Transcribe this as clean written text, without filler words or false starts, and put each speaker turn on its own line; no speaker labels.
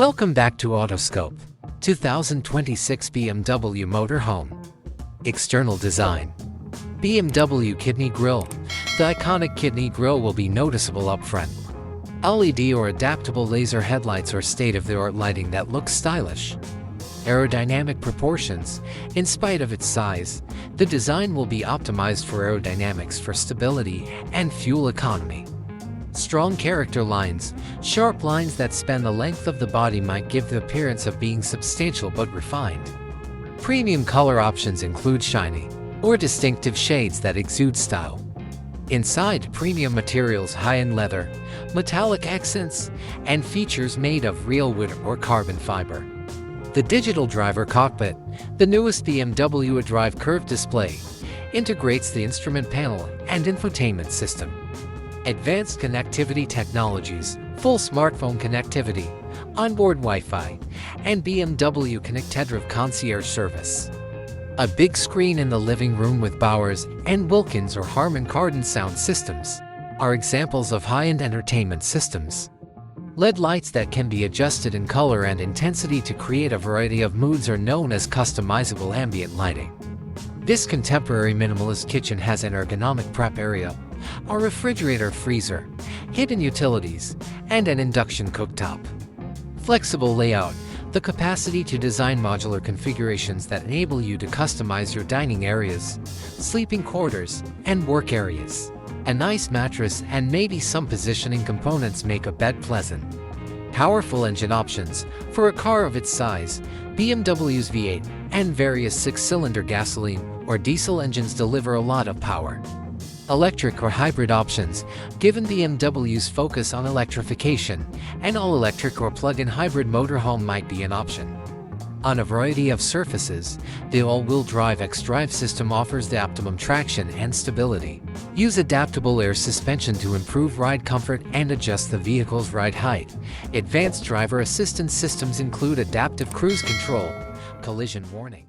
Welcome back to Autoscope. 2026 BMW Motorhome. External design. BMW Kidney Grille. The iconic Kidney Grille will be noticeable up front. LED or adaptable laser headlights or state-of-the-art lighting that looks stylish. Aerodynamic proportions. In spite of its size, the design will be optimized for aerodynamics for stability and fuel economy. Strong character lines. Sharp lines that span the length of the body might give the appearance of being substantial but refined. Premium color options include shiny or distinctive shades that exude style. Inside, premium materials, high-end leather, metallic accents, and features made of real wood or carbon fiber. The digital driver cockpit, the newest BMW iDrive curved display, integrates the instrument panel and infotainment system. Advanced connectivity technologies, full smartphone connectivity, onboard Wi-Fi, and BMW ConnectedDrive concierge service. A big screen in the living room with Bowers and Wilkins or Harman Kardon sound systems are examples of high-end entertainment systems. LED lights that can be adjusted in color and intensity to create a variety of moods are known as customizable ambient lighting. This contemporary minimalist kitchen has an ergonomic prep area, a refrigerator freezer, hidden utilities, and an induction cooktop. Flexible layout, the capacity to design modular configurations that enable you to customize your dining areas, sleeping quarters, and work areas. A nice mattress and maybe some positioning components make a bed pleasant. Powerful engine options. For a car of its size, BMW's V8 and various six-cylinder gasoline or diesel engines deliver a lot of power. Electric or hybrid options. Given BMW's focus on electrification, an all-electric or plug-in hybrid motorhome might be an option. On a variety of surfaces, the all-wheel drive xDrive system offers the optimum traction and stability. Use adaptable air suspension to improve ride comfort and adjust the vehicle's ride height. Advanced driver assistance systems include adaptive cruise control, collision warning,